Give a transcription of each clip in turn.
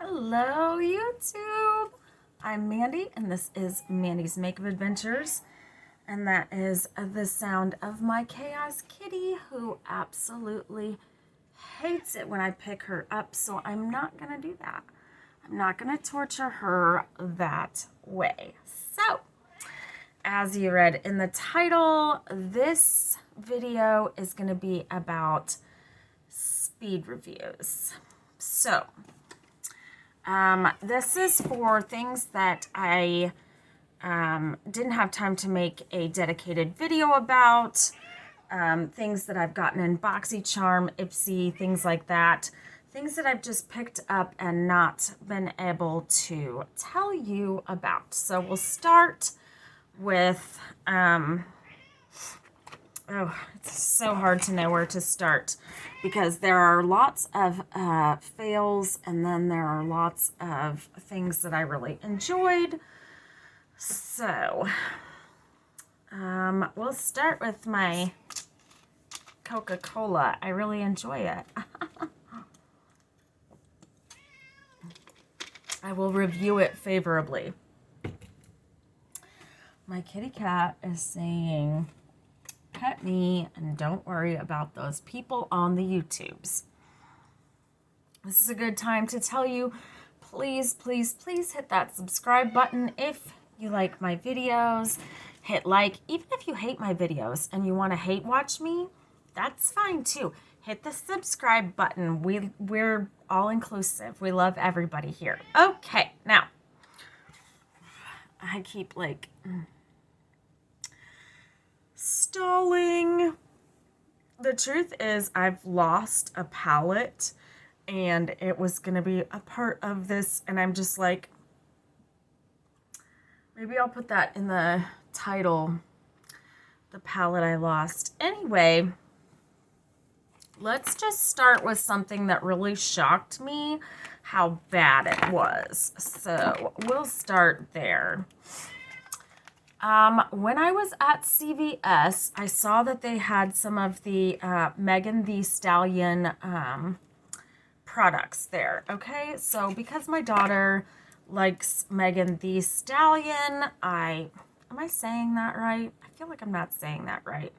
Hello, YouTube. I'm Mandy, and this is Mandy's Makeup Adventures. And that is the sound of my chaos kitty, who absolutely hates it when I pick her up. So I'm not going to do that. I'm not going to torture her that way. So, as you read in the title, this video is going to be about speed reviews. So, this is for things that I didn't have time to make a dedicated video about, things that I've gotten in BoxyCharm, Ipsy, things like that, things that I've just picked up and not been able to tell you about. So we'll start with, it's so hard to know where to start because there are lots of fails and then there are lots of things that I really enjoyed. So, we'll start with my Coca-Cola. I really enjoy it. I will review it favorably. My kitty cat is saying, pet me and don't worry about those people on the YouTubes. This is a good time to tell you, please, please, please hit that subscribe button if you like my videos. Hit like, even if you hate my videos and you want to hate watch me, that's fine too. Hit the subscribe button. We're all inclusive. We love everybody here. Okay, now, I keep like stalling. The truth is I've lost a palette and it was going to be a part of this, and I'm just like, maybe I'll put that in the title, the palette I lost. Anyway, let's just start with something that really shocked me, how bad it was. So we'll start there. When I was at CVS, I saw that they had some of the Megan Thee Stallion products there, okay? So because my daughter likes Megan Thee Stallion, am I saying that right? I feel like I'm not saying that right.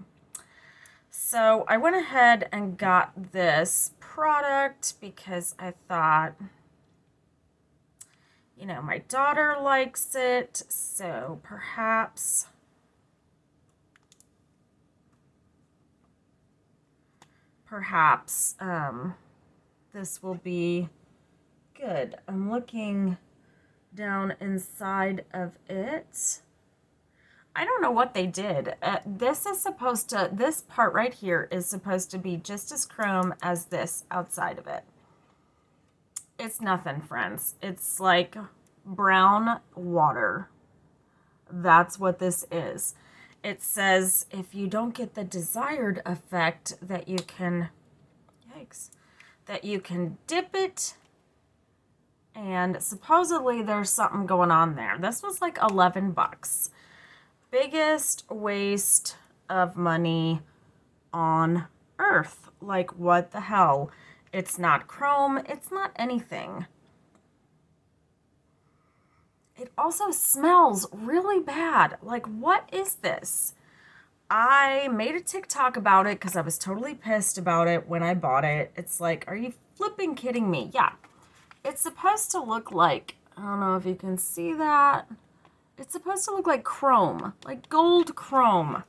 So I went ahead and got this product because I thought, you know, my daughter likes it, so perhaps this will be good. I'm looking down inside of it. I don't know what they did. This part right here is supposed to be just as chrome as this outside of it. It's nothing, friends. It's like brown water. That's what this is. It says if you don't get the desired effect that you can, yikes, that you can dip it, and supposedly there's something going on there. This was like 11 bucks. Biggest waste of money on earth. Like, what the hell? It's not chrome. It's not anything. It also smells really bad. Like, what is this? I made a TikTok about it because I was totally pissed about it when I bought it. It's like, are you flipping kidding me? Yeah. It's supposed to look like, I don't know if you can see that. It's supposed to look like chrome, like gold chrome.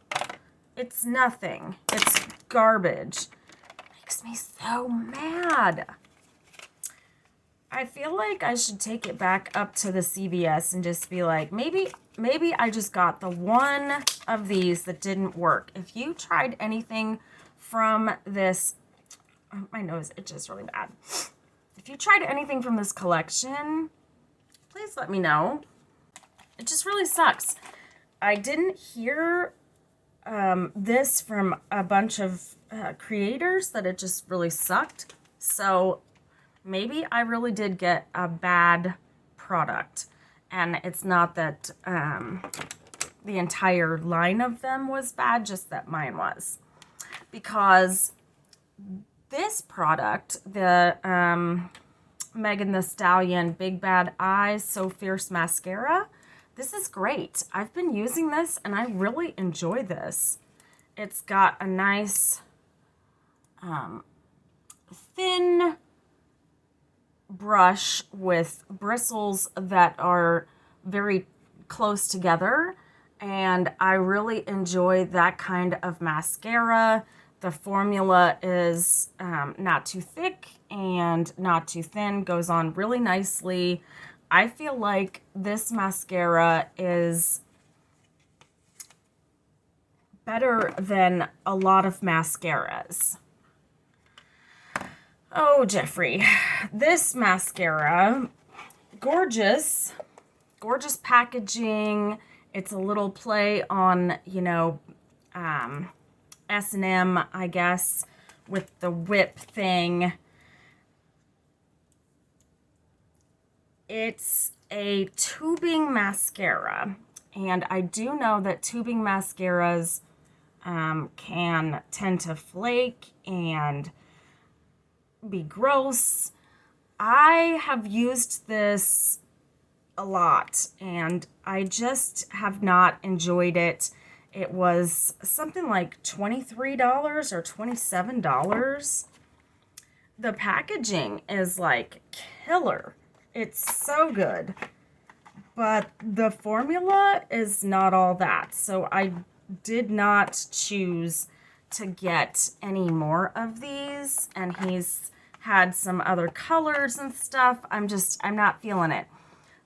It's nothing. It's garbage. It makes me so mad. I feel like I should take it back up to the CVS and just be like, maybe I just got the one of these that didn't work. If you tried anything from this, oh, my nose itches really bad. If you tried anything from this collection, please let me know. It just really sucks. I didn't hear this from a bunch of creators that it just really sucked. So maybe I really did get a bad product. And it's not that the entire line of them was bad, just that mine was. Because this product, the Megan Thee Stallion Big Bad Eyes So Fierce Mascara. This is great. I've been using this and I really enjoy this. It's got a nice thin brush with bristles that are very close together, and I really enjoy that kind of mascara. The formula is not too thick and not too thin, goes on really nicely. I feel like this mascara is better than a lot of mascaras. Oh, Jeffrey, this mascara, gorgeous, gorgeous packaging. It's a little play on, you know, S&M, I guess, with the whip thing. It's a tubing mascara, and I do know that tubing mascaras can tend to flake and be gross. I have used this a lot and I just have not enjoyed it. It was something like $23 or $27. The packaging is like killer. It's so good, but the formula is not all that. So I did not choose to get any more of these, and he's had some other colors and stuff. I'm not feeling it.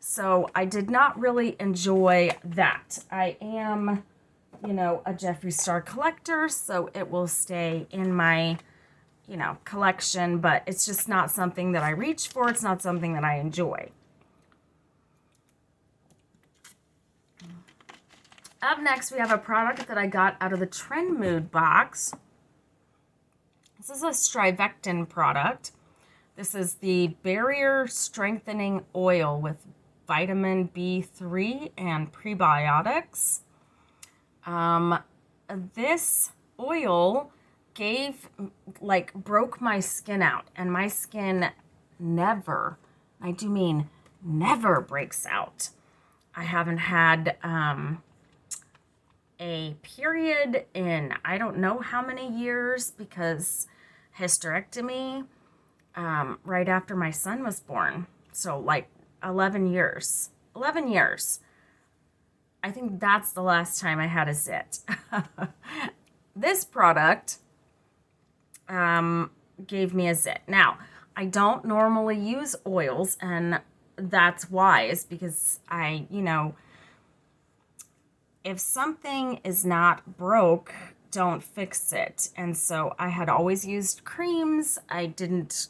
So I did not really enjoy that. I am, you know, a Jeffree Star collector, so it will stay in my, you know, collection, but it's just not something that I reach for. It's not something that I enjoy. Up next, we have a product that I got out of the Trend Mood box. This is a Strivectin product. This is the Barrier Strengthening Oil with vitamin B3 and prebiotics. This oil broke my skin out, and my skin never, I do mean never, breaks out. I haven't had a period in I don't know how many years because hysterectomy right after my son was born. So like 11 years. 11 years. I think that's the last time I had a zit. This product gave me a zit. Now, I don't normally use oils, and that's wise because if something is not broke, don't fix it. And so I had always used creams. I didn't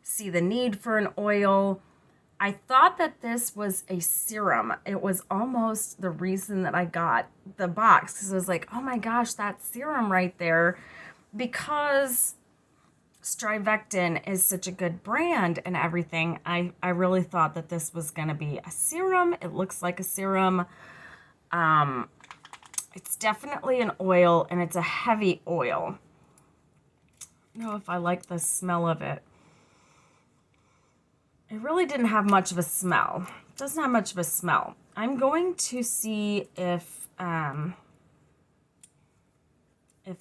see the need for an oil. I thought that this was a serum. It was almost the reason that I got the box, because I was like, oh my gosh, that serum right there. Because Strivectin is such a good brand and everything, I really thought that this was going to be a serum. It looks like a serum. It's definitely an oil, and it's a heavy oil. I don't know if I like the smell of it. It really didn't have much of a smell. It doesn't have much of a smell. I'm going to see if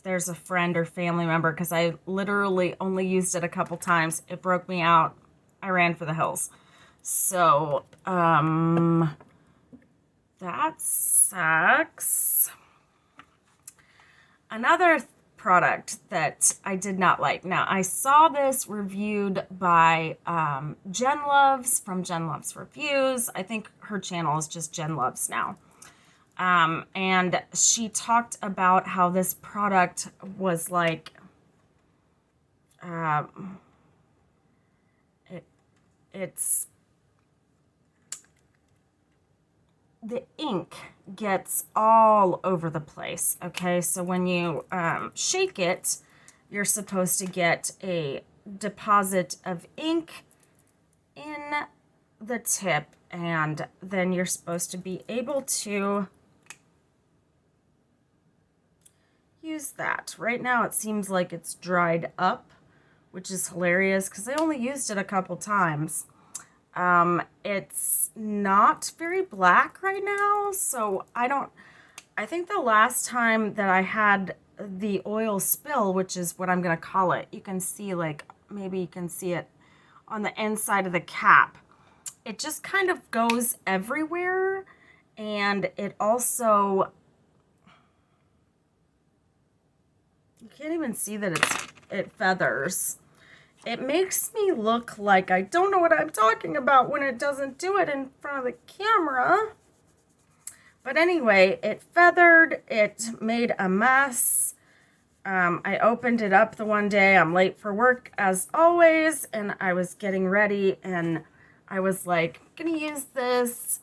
there's a friend or family member, because I literally only used it a couple times. It broke me out. I ran for the hills. So, that sucks. Another product that I did not like. Now, I saw this reviewed by Jen Loves from Jen Loves Reviews. I think her channel is just Jen Loves now. And she talked about how this product was like, the ink gets all over the place, okay? So when you shake it, you're supposed to get a deposit of ink in the tip, and then you're supposed to be able to use that. Right now it seems like it's dried up, which is hilarious because I only used it a couple times. It's not very black right now, so I think the last time that I had the oil spill, which is what I'm going to call it, you can see, like, maybe you can see it on the inside of the cap. It just kind of goes everywhere, and it also, you can't even see that it feathers. It makes me look like I don't know what I'm talking about when it doesn't do it in front of the camera. But anyway, it feathered, it made a mess. I opened it up the one day. I'm late for work as always, and I was getting ready, and I was like, I'm gonna use this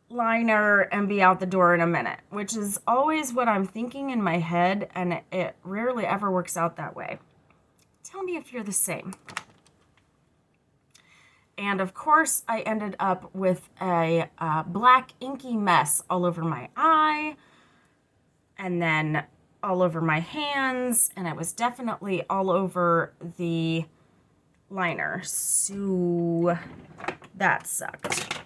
liner and be out the door in a minute, which is always what I'm thinking in my head, and it rarely ever works out that way. Tell me if you're the same. And of course, I ended up with a black inky mess all over my eye, and then all over my hands, and it was definitely all over the liner. So that sucked.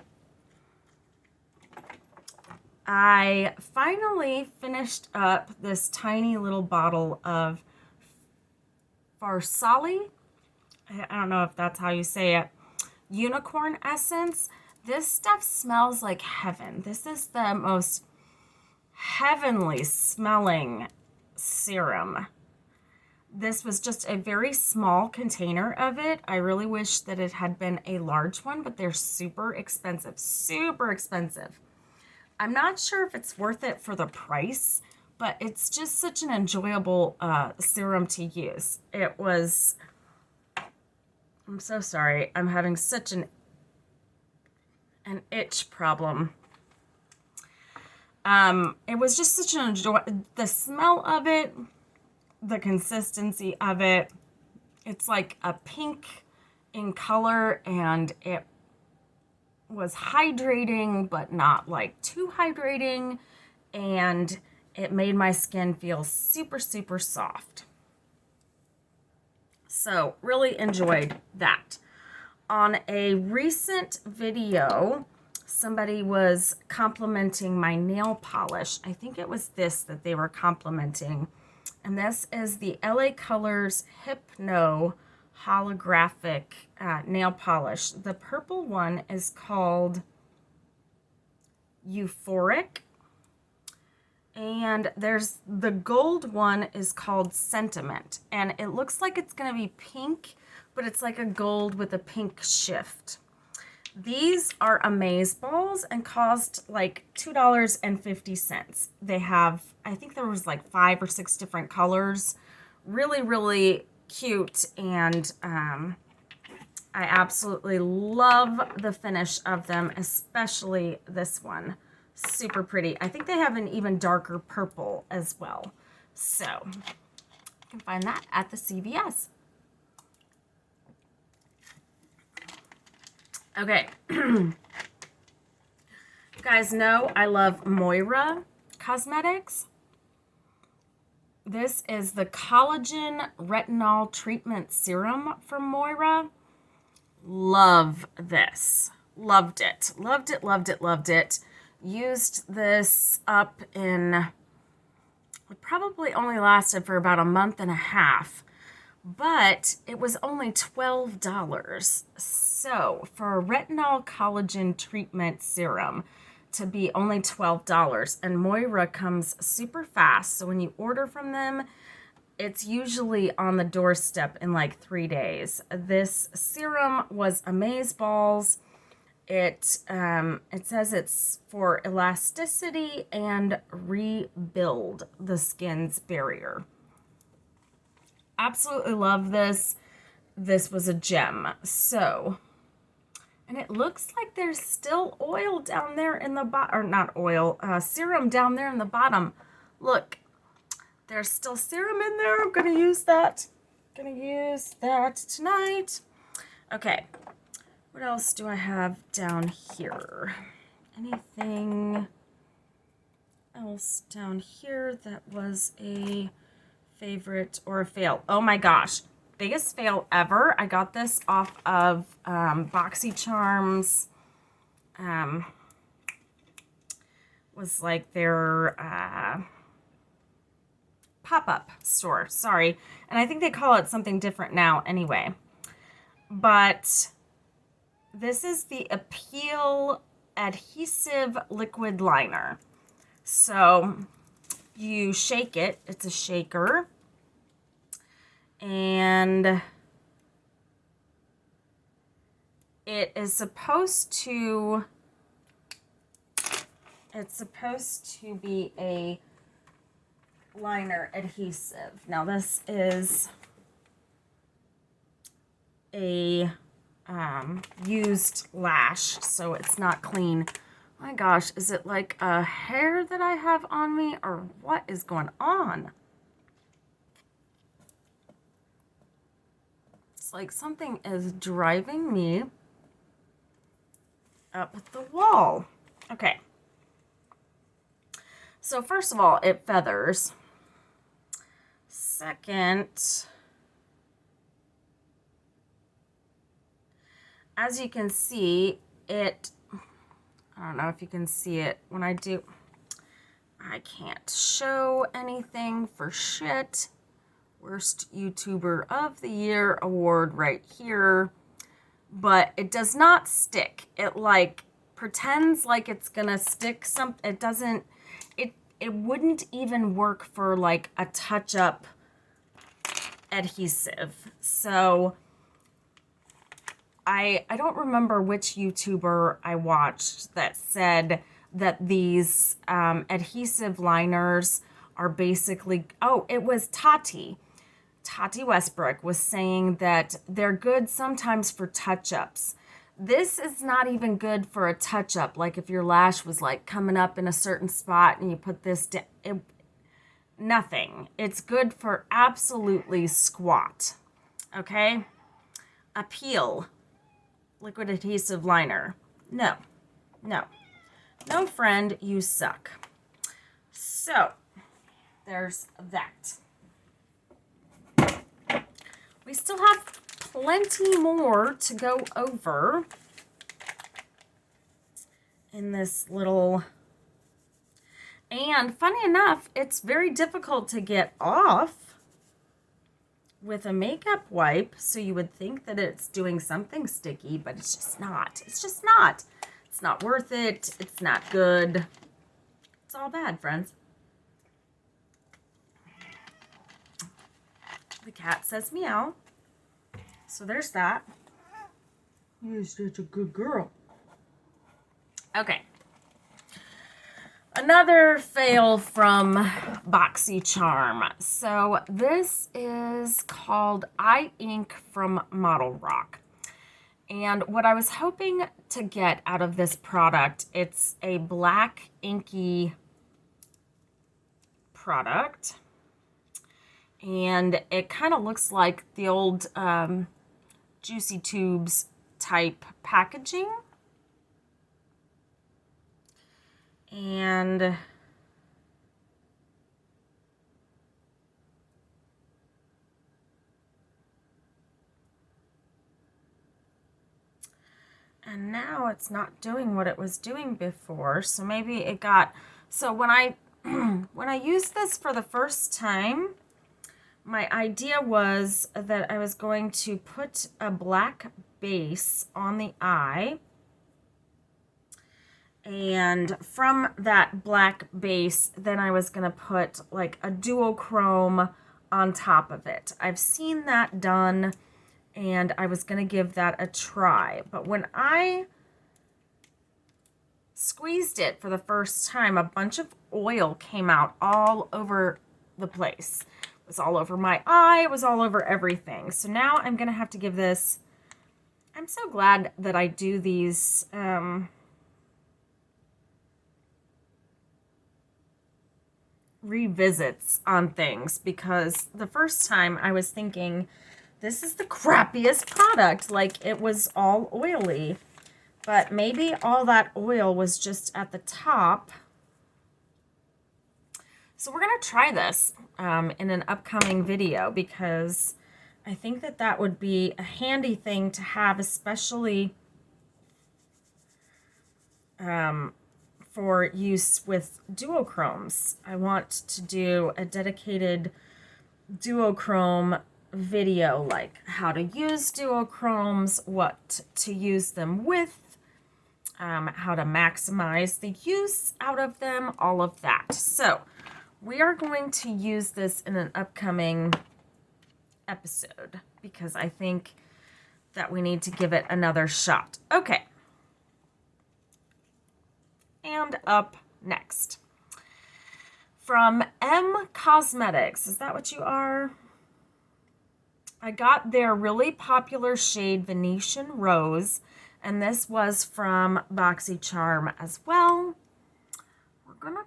I finally finished up this tiny little bottle of Farsali. I don't know if that's how you say it. Unicorn essence. This stuff smells like heaven. This is the most heavenly smelling serum. This was just a very small container of it. I really wish that it had been a large one, but they're super expensive. Super expensive. I'm not sure if it's worth it for the price, but it's just such an enjoyable serum to use. It was, I'm so sorry, I'm having such an itch problem. It was just such an the smell of it, the consistency of it. It's like a pink in color, and it was hydrating, but not like too hydrating, and it made my skin feel super, super soft. So really enjoyed that. On a recent video, somebody was complimenting my nail polish. I think it was this that they were complimenting. And this is the LA Colors Hypno holographic nail polish. The purple one is called Euphoric. And there's the gold one is called Sentiment. And it looks like it's going to be pink, but it's like a gold with a pink shift. These are amaze balls and cost like $2.50. They have, I think there was like 5 or 6 different colors. Really, really cute, and I absolutely love the finish of them, especially this one. Super pretty. I think they have an even darker purple as well. So you can find that at the CVS. Okay. You guys know I love Moira Cosmetics. This is the Collagen Retinol Treatment Serum from Moira. Love this. Loved it. Loved it, loved it, loved it. Used this up in, it probably only lasted for about a month and a half, but it was only $12. So for a retinol collagen treatment serum to be only $12, and Moira comes super fast, so when you order from them, it's usually on the doorstep in like 3 days. This serum was amazeballs. It says it's for elasticity and rebuild the skin's barrier. Absolutely love this. This was a gem. So, and it looks like there's still oil down there in the bottom, or not oil, serum down there in the bottom. Look, there's still serum in there. I'm gonna use that. Gonna use that tonight. Okay. What else do I have down here? Anything else down here that was a favorite or a fail? Oh my gosh. biggest fail ever. I got this off of BoxyCharm's, was like their pop-up store, sorry. And I think they call it something different now anyway. But this is the Appeal Adhesive Liquid Liner. So you shake it, it's a shaker, and it is supposed to, it's supposed to be a liner adhesive. Now this is a used lash, so it's not clean. My gosh, is it like a hair that I have on me, or what is going on? It's like something is driving me up the wall. Okay. So first of all, it feathers. Second, as you can see, it, I don't know if you can see it when I do, I can't show anything for shit. Worst YouTuber of the Year award right here. But it does not stick. It like pretends like it's gonna stick some, it doesn't, it wouldn't even work for like a touch-up adhesive. So I don't remember which YouTuber I watched that said that these adhesive liners are basically, oh, it was Tati Westbrook was saying that they're good sometimes for touch-ups. This is not even good for a touch-up. Like if your lash was like coming up in a certain spot and you put this down, nothing. It's good for absolutely squat. Okay? Appeal liquid adhesive liner. No. No. No, friend, you suck. So, there's that. We still have plenty more to go over in this little, and funny enough, it's very difficult to get off with a makeup wipe, so you would think that it's doing something sticky, but it's just not. It's just not. It's not worth it. It's not good. It's all bad, friends. The cat says meow. So there's that. You're such a good girl. Okay. Another fail from BoxyCharm. So this is called Eye Ink from Model Rock. And what I was hoping to get out of this product, it's a black inky product. And it kind of looks like the old Juicy Tubes type packaging. And now it's not doing what it was doing before. So maybe it got, so when I when I used this for the first time, my idea was that I was going to put a black base on the eye, and from that black base, then I was going to put like a duochrome on top of it. I've seen that done, and I was going to give that a try. But when I squeezed it for the first time, a bunch of oil came out all over the place. It was all over my eye. It was all over everything. So now I'm going to have to give this, I'm so glad that I do these revisits on things, because the first time I was thinking, this is the crappiest product. Like, it was all oily. But maybe all that oil was just at the top. So we're going to try this in an upcoming video, because I think that that would be a handy thing to have, especially for use with duochromes. I want to do a dedicated duochrome video, like how to use duochromes, what to use them with, how to maximize the use out of them, all of that. So we are going to use this in an upcoming episode because I think that we need to give it another shot. Okay. And up next, from Cosmetics. Is that what you are? I got their really popular shade Venetian Rose, and this was from BoxyCharm as well. We're gonna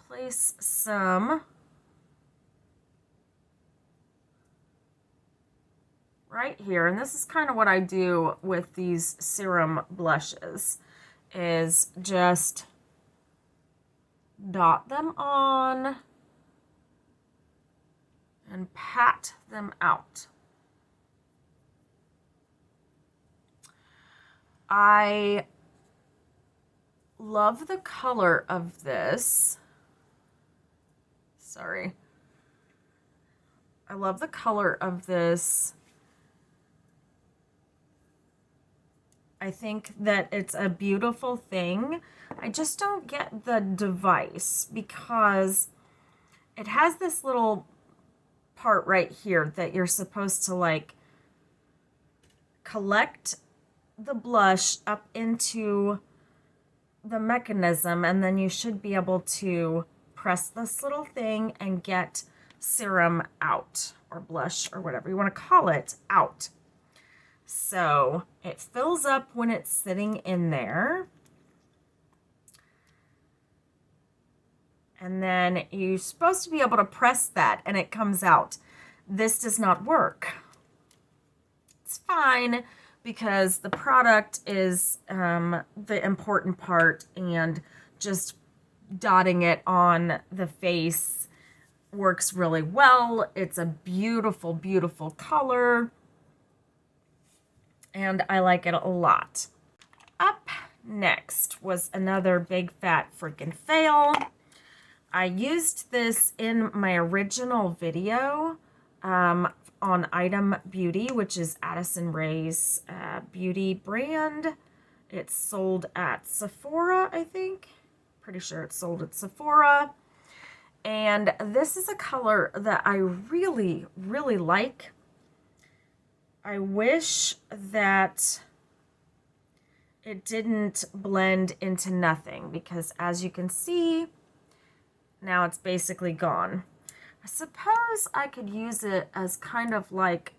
place some right here, and this is kind of what I do with these serum blushes, is just dot them on and pat them out. I love the color of this. Sorry. I love the color of this. I think that it's a beautiful thing. I just don't get the device because it has this little part right here that you're supposed to like collect the blush up into the mechanism, and then you should be able to press this little thing and get serum out, or blush, or whatever you want to call it, out. So it fills up when it's sitting in there. And then you're supposed to be able to press that and it comes out. This does not work. It's fine because the product is the important part, and just dotting it on the face works really well. It's a beautiful, beautiful color, and I like it a lot. Up next was another big fat freaking fail. I used this in my original video on Item Beauty, which is Addison Rae's beauty brand. It's sold at Sephora, I think. Pretty sure it's sold at Sephora. And this is a color that I really, really like. I wish that it didn't blend into nothing, because as you can see, now it's basically gone. I suppose I could use it as kind of like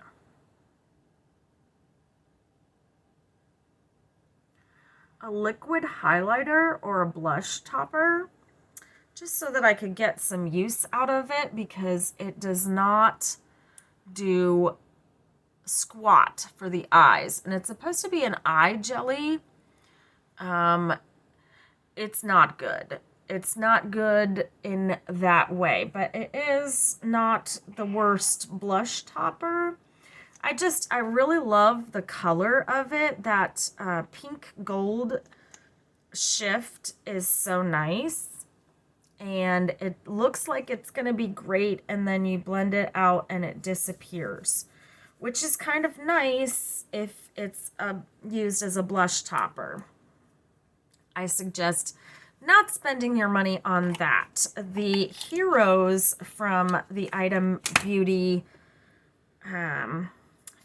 a liquid highlighter or a blush topper, just so that I could get some use out of it, because it does not do squat for the eyes. And it's supposed to be an eye jelly. It's not good. It's not good in that way, but it is not the worst blush topper. I really love the color of it. That pink gold shift is so nice, and it looks like it's going to be great, and then you blend it out and it disappears, which is kind of nice if it's used as a blush topper. I suggest not spending your money on that. The heroes from the Item Beauty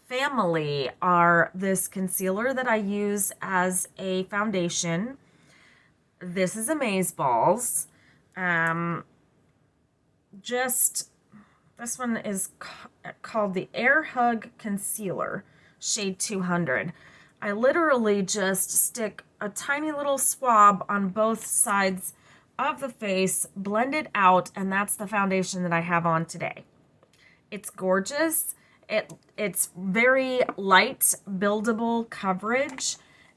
family are this concealer that I use as a foundation. This is Amazeballs. This one is called the Air Hug Concealer, shade 200. I literally just stick a tiny little swab on both sides of the face, blend it out, and that's the foundation that I have on today. It's gorgeous. It's very light, buildable coverage,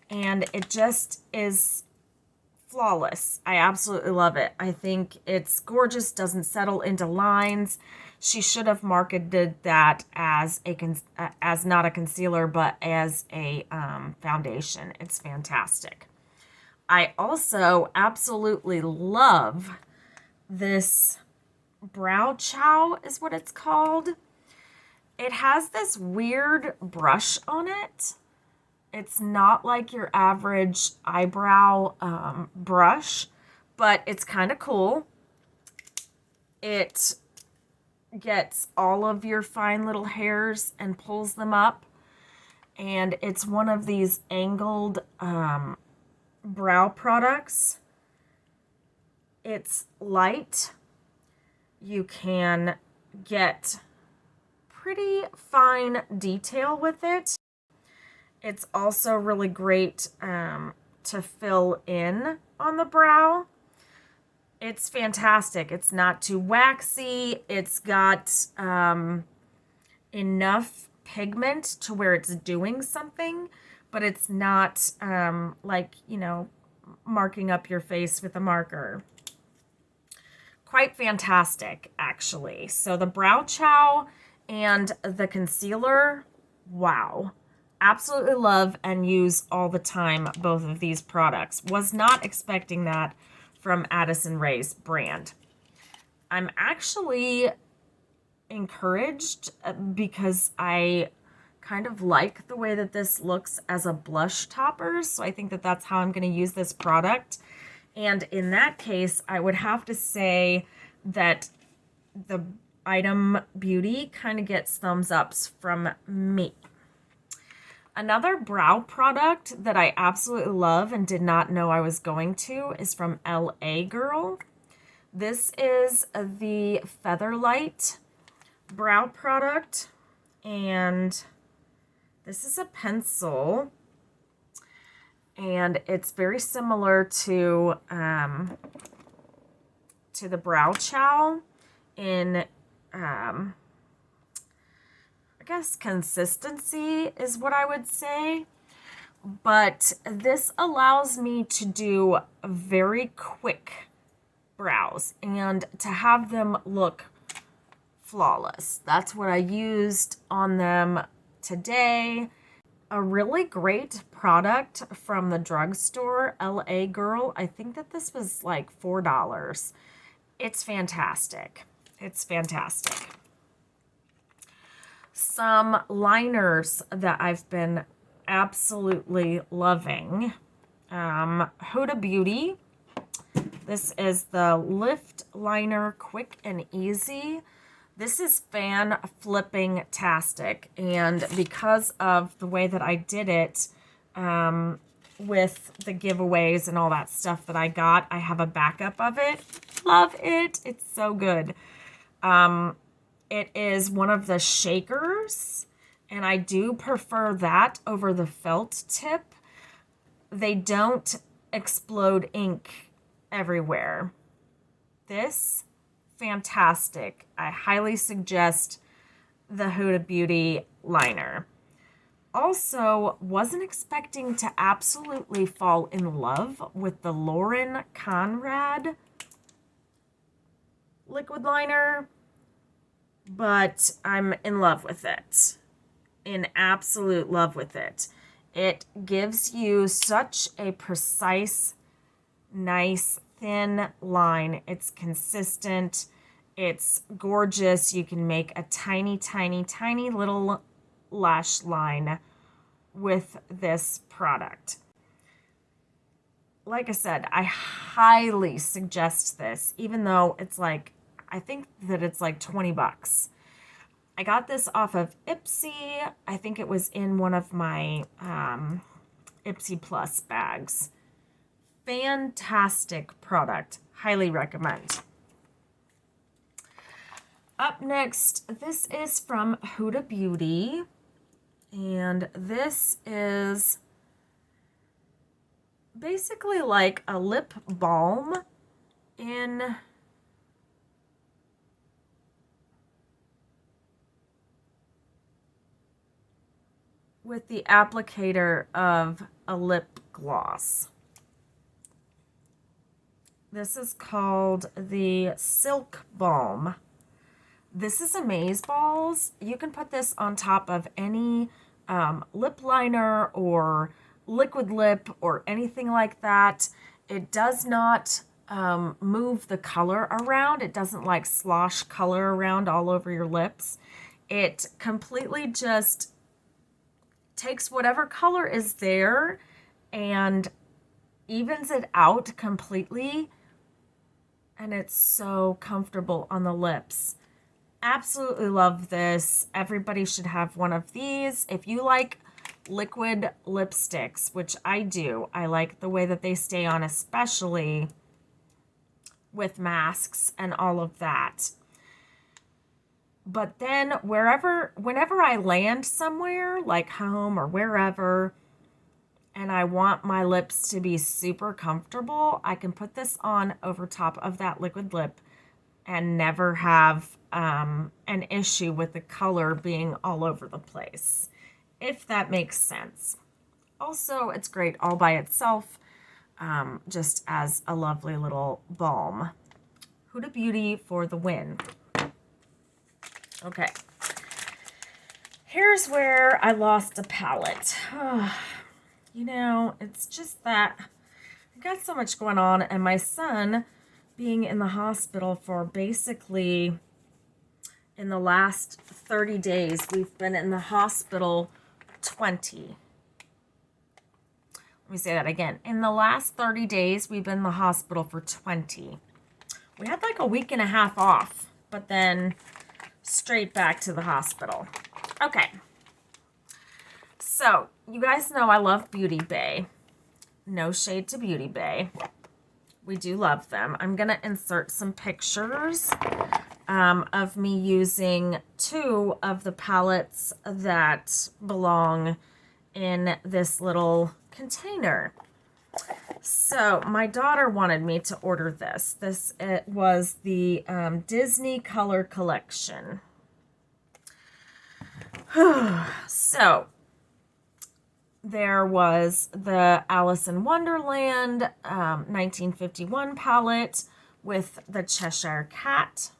and it just is flawless. I absolutely love it. I think it's gorgeous, doesn't settle into lines. She should have marketed that as as not a concealer, but as a foundation. It's fantastic. I also absolutely love this Brow Chow is what it's called. It has this weird brush on it. It's not like your average eyebrow brush, but it's kind of cool. It gets all of your fine little hairs and pulls them up. And it's one of these angled brow products. It's light. You can get pretty fine detail with it. It's also really great to fill in on the brow. It's fantastic. It's not too waxy. It's got enough pigment to where it's doing something, but it's not like, you know, marking up your face with a marker. Quite fantastic, actually. So the Brow Chow and the concealer, wow. Absolutely love and use all the time both of these products. Was not expecting that from Addison Rae's brand. I'm actually encouraged because I kind of like the way that this looks as a blush topper, so I think that that's how I'm going to use this product. And in that case, I would have to say that the Item Beauty kind of gets thumbs ups from me. Another brow product that I absolutely love and did not know I was going to is from LA Girl. This is the Featherlight brow product, and this is a pencil, and it's very similar to the Brow Chow in I guess consistency is what I would say, but this allows me to do very quick brows and to have them look flawless. That's what I used on them today. A really great product from the drugstore, LA Girl. I think that this was like $4. It's fantastic. It's fantastic. Some liners that I've been absolutely loving. Huda Beauty. This is the Lift Liner Quick and Easy. This is fan flipping tastic, and because of the way that I did it with the giveaways and all that stuff that I got, I have a backup of it. Love it. It's so good. It is one of the shakers, and I do prefer that over the felt tip. They don't explode ink everywhere. This, fantastic. I highly suggest the Huda Beauty liner. Also, wasn't expecting to absolutely fall in love with the Lauren Conrad liquid liner, but I'm in love with it. In absolute love with it. It gives you such a precise, nice, thin line. It's consistent. It's gorgeous. You can make a tiny, tiny, tiny little lash line with this product. Like I said, I highly suggest this, even though it's like, I think that it's like 20 bucks. I got this off of Ipsy. I think it was in one of my Ipsy Plus bags. Fantastic product. Highly recommend. Up next, this is from Huda Beauty. And this is basically like a lip balm in with the applicator of a lip gloss. This is called the Silk Balm. This is Amazeballs. You can put this on top of any lip liner or liquid lip or anything like that. It does not move the color around. It doesn't like slosh color around all over your lips. It completely just takes whatever color is there and evens it out completely. And it's so comfortable on the lips. Absolutely love this. Everybody should have one of these. If you like liquid lipsticks, which I do, I like the way that they stay on, especially with masks and all of that. But then whenever I land somewhere, like home or wherever, and I want my lips to be super comfortable, I can put this on over top of that liquid lip and never have an issue with the color being all over the place, if that makes sense. Also, it's great all by itself, just as a lovely little balm. Huda Beauty for the win. Okay. Here's where I lost a palette. You know, it's just that I got so much going on, and my son being in the hospital for basically, in the last 30 days, we've been in the hospital 20. Let me say that again. In the last 30 days, we've been in the hospital for 20. We had like a week and a half off, but then straight back to the hospital. Okay. So, you guys know I love Beauty Bay. No shade to Beauty Bay. We do love them. I'm going to insert some pictures of me using 2 of the palettes that belong in this little container. So my daughter wanted me to order this. It was the Disney Color Collection. So there was the Alice in Wonderland 1951 palette with the Cheshire Cat.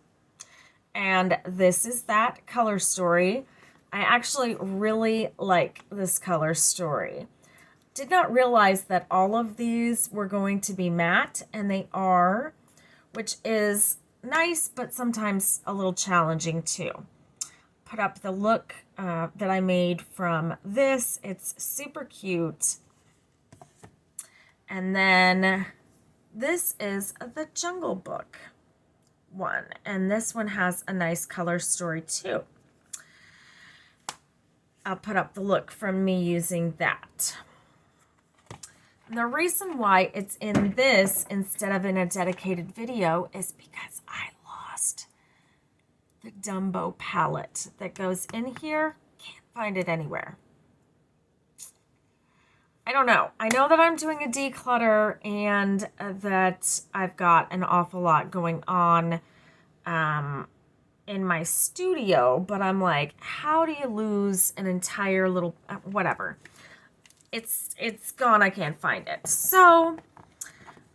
And this is that color story. I actually really like this color story. Did not realize that all of these were going to be matte, and they are, which is nice, but sometimes a little challenging too. Put up the look that I made from this. It's super cute. And then this is the Jungle Book one, and this one has a nice color story too. I'll put up the look from me using that. The reason why it's in this instead of in a dedicated video is because I lost the Dumbo palette that goes in here. Can't find it anywhere. I don't know. I know that I'm doing a declutter and that I've got an awful lot going on in my studio, but I'm like, how do you lose an entire little, whatever. It's gone. I can't find it. So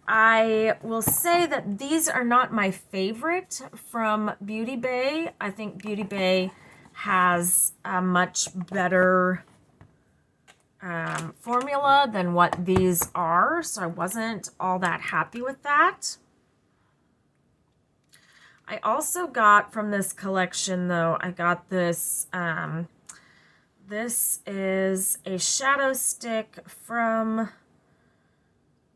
I will say that these are not my favorite from Beauty Bay. I think Beauty Bay has a much better formula than what these are, so I wasn't all that happy with that. I also got from this collection, though, I got this, this is a shadow stick from,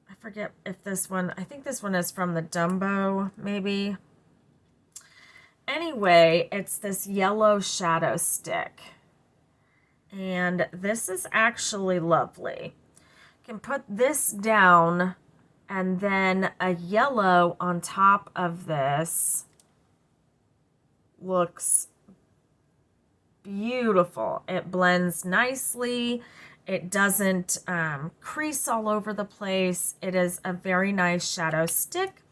I forget if this one, I think this one is from the Dumbo, maybe. Anyway, it's this yellow shadow stick. And this is actually lovely. You can put this down and then a yellow on top of this looks beautiful. It blends nicely. It doesn't crease all over the place. It is a very nice shadow stick.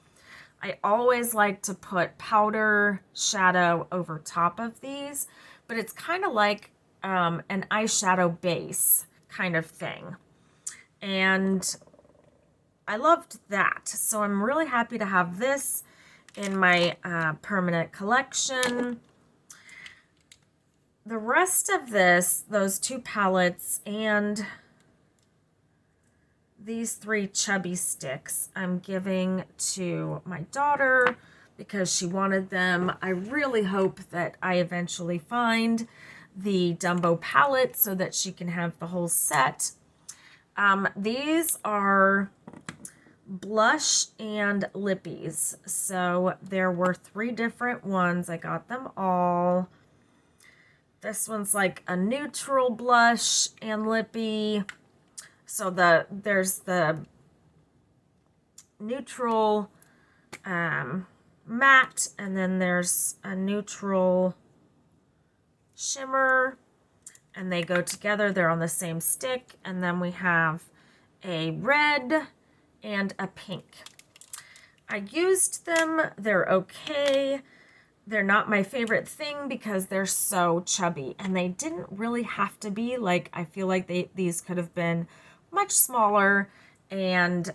I always like to put powder shadow over top of these, but it's kind of like an eyeshadow base kind of thing. And I loved that. So I'm really happy to have this in my permanent collection. the rest of this, those 2 palettes and these 3 chubby sticks, I'm giving to my daughter because she wanted them. I really hope that I eventually find the Dumbo palette so that she can have the whole set. These are blush and lippies. So there were 3 different ones. I got them all. This one's like a neutral blush and lippy. So there's the neutral matte, and then there's a neutral shimmer, and they go together. They're on the same stick. And then we have a red and a pink. I used them. They're okay. They're not my favorite thing because they're so chubby, and they didn't really have to be. Like, I feel like these could have been much smaller and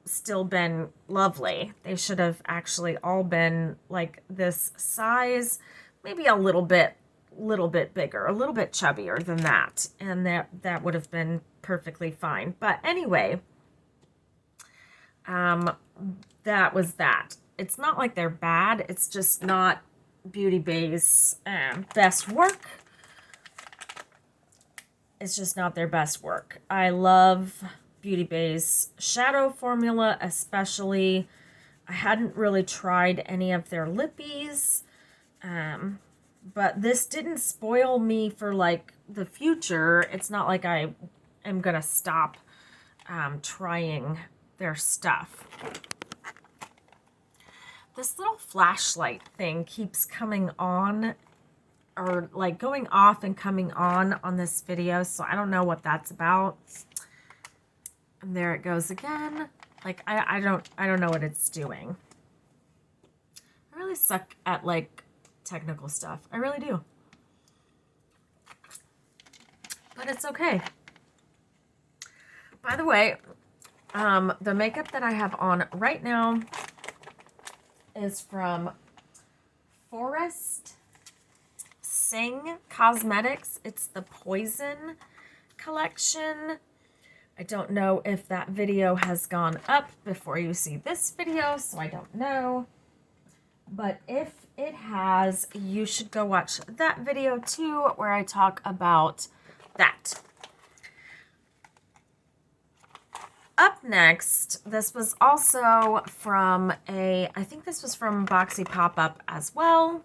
still been lovely. They should have actually all been like this size, maybe a little bit bigger, a little bit chubbier than that, and that would have been perfectly fine. But anyway, that was that. It's not like they're bad. It's just not Beauty Bay's best work. It's just not their best work. I love Beauty Bay's shadow formula, especially. I hadn't really tried any of their lippies, but this didn't spoil me for like the future. It's not like I am gonna stop trying their stuff. This little flashlight thing keeps coming on, or like going off and coming on this video, so I don't know what that's about. And there it goes again. Like I don't know what it's doing. I really suck at like technical stuff. I really do. But it's okay. By the way, the makeup that I have on right now is from Forrest Seng Cosmetics. It's the Poison collection. I don't know if that video has gone up before you see this video, so I don't know. But if it has, you should go watch that video too, where I talk about that. Up next, this was also from I think this was from Boxy Pop-Up as well.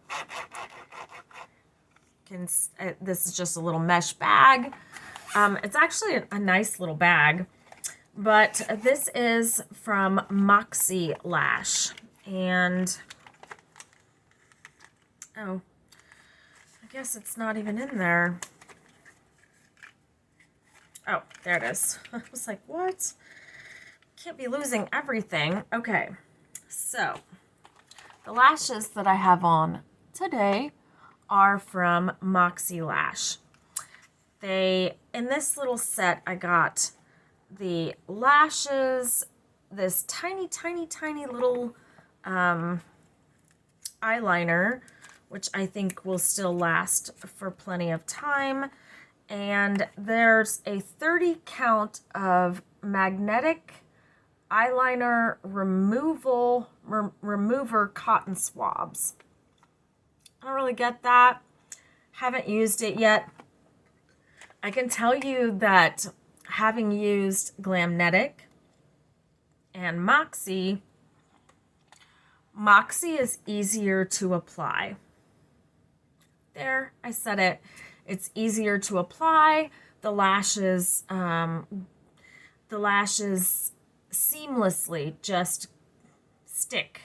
This is just a little mesh bag. It's actually a nice little bag, but this is from Moxie Lash. And, oh, I guess it's not even in there. Oh, there it is. I was like, what? Can't be losing everything. Okay, so the lashes that I have on today are from Moxie Lash. In this little set, I got the lashes, this tiny little eyeliner, which I think will still last for plenty of time. And there's a 30 count of magnetic eyeliner remover cotton swabs. I don't really get that. Haven't used it yet. I can tell you that having used Glamnetic and Moxie is easier to apply. There, I said it. It's easier to apply. The lashes seamlessly just stick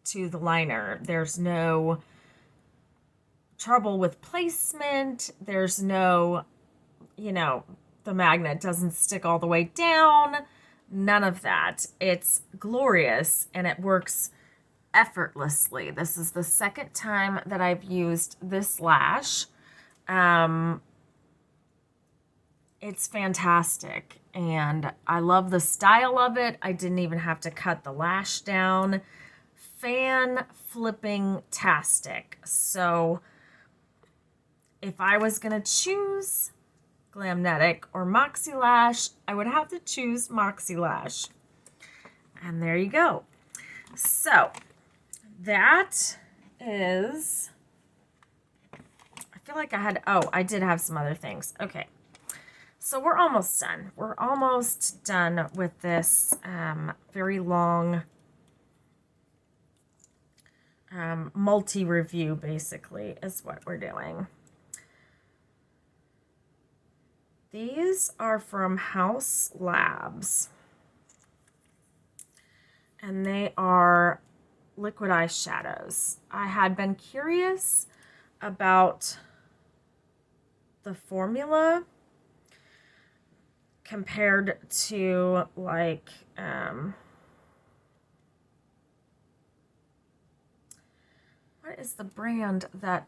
to the liner. There's no trouble with placement. There's no, the magnet doesn't stick all the way down. None of that. It's glorious and it works effortlessly. This is the second time that I've used this lash. It's fantastic and I love the style of it. I didn't even have to cut the lash down. Fan-flipping-tastic. So if I was going to choose Glamnetic or Moxie Lash, I would have to choose Moxie Lash. And there you go. So that is, I feel like I did have some other things. Okay. So we're almost done. We're almost done with this very long multi-review, basically, is what we're doing. These are from Haus Labs. And they are liquid eyeshadows. I had been curious about the formula compared to like what is the brand that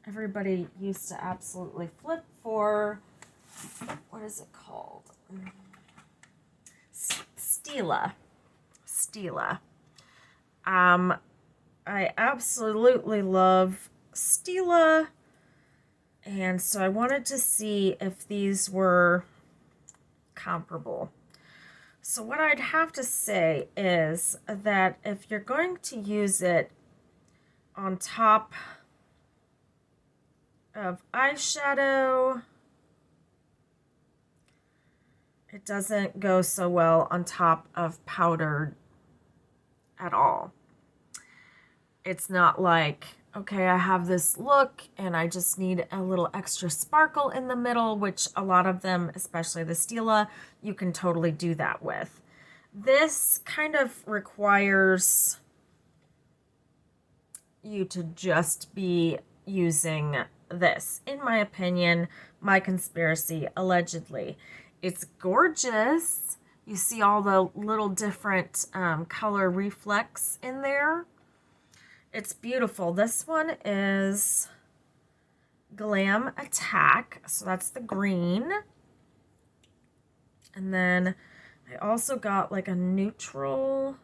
everybody used to absolutely flip for? What is it called? Stila. Stila. I absolutely love Stila, and so I wanted to see if these were comparable. So what I'd have to say is that if you're going to use it on top of eyeshadow, it doesn't go so well on top of powdered at all. It's not like, okay, I have this look and I just need a little extra sparkle in the middle, which a lot of them, especially the Stila, you can totally do that with. This kind of requires you to just be using this, in my opinion, my conspiracy, allegedly. It's gorgeous. You see all the little different color reflex in there. It's beautiful. This one is Glam Attack. So that's the green. And then I also got like a neutral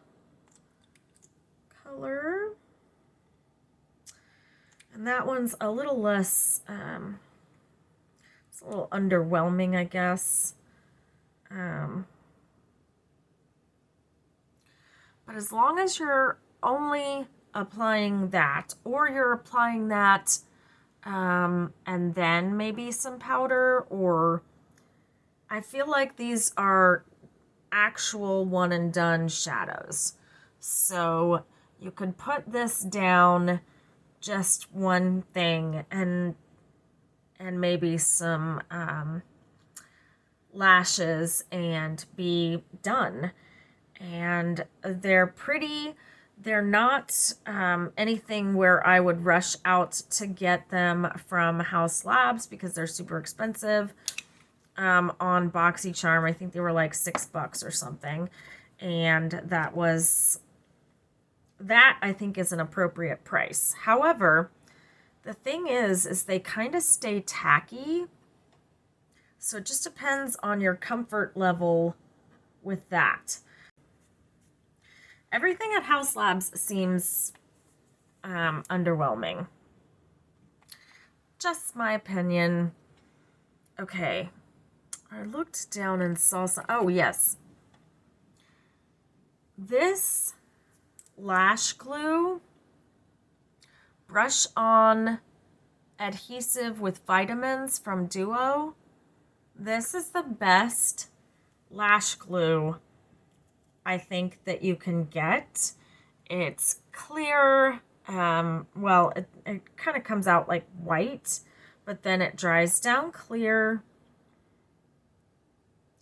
color. And that one's a little less, it's a little underwhelming, I guess. But as long as you're only applying that, or you're applying that and then maybe some powder, or I feel like these are actual one and done shadows. So you could put this down, just one thing, and maybe some lashes and be done. And they're pretty. They're not anything where I would rush out to get them from Haus Labs because they're super expensive. On BoxyCharm, I think they were like $6 or something. And that I think is an appropriate price. However, the thing is they kind of stay tacky. So it just depends on your comfort level with that. Everything at Haus Labs seems underwhelming. Just my opinion. Okay. I looked down and saw some. Oh, yes. This Lash Glue Brush On Adhesive with Vitamins from Duo. This is the best lash glue I think that you can get. It's clear. Well, it kind of comes out like white, but then it dries down clear.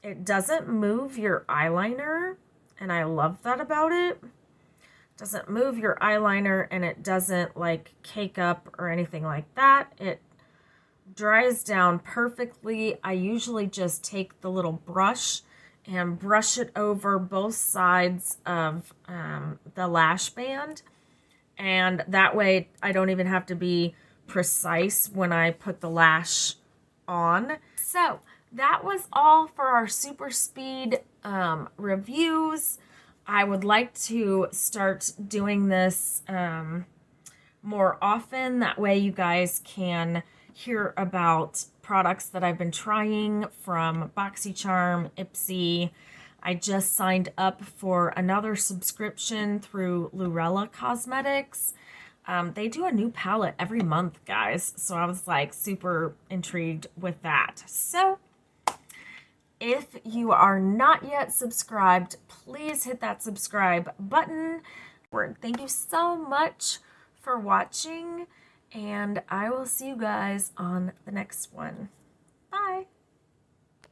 It doesn't move your eyeliner, and I love that about it. It doesn't move your eyeliner, and it doesn't like cake up or anything like that. It dries down perfectly. I usually just take the little brush and brush it over both sides of the lash band, and that way I don't even have to be precise when I put the lash on. So that was all for our super speed reviews. I would like to start doing this more often. That way you guys can hear about products that I've been trying from BoxyCharm, Ipsy. I just signed up for another subscription through Moira Cosmetics. They do a new palette every month, guys. So I was like super intrigued with that. So if you are not yet subscribed, please hit that subscribe button. Thank you so much for watching, and I will see you guys on the next one. Bye.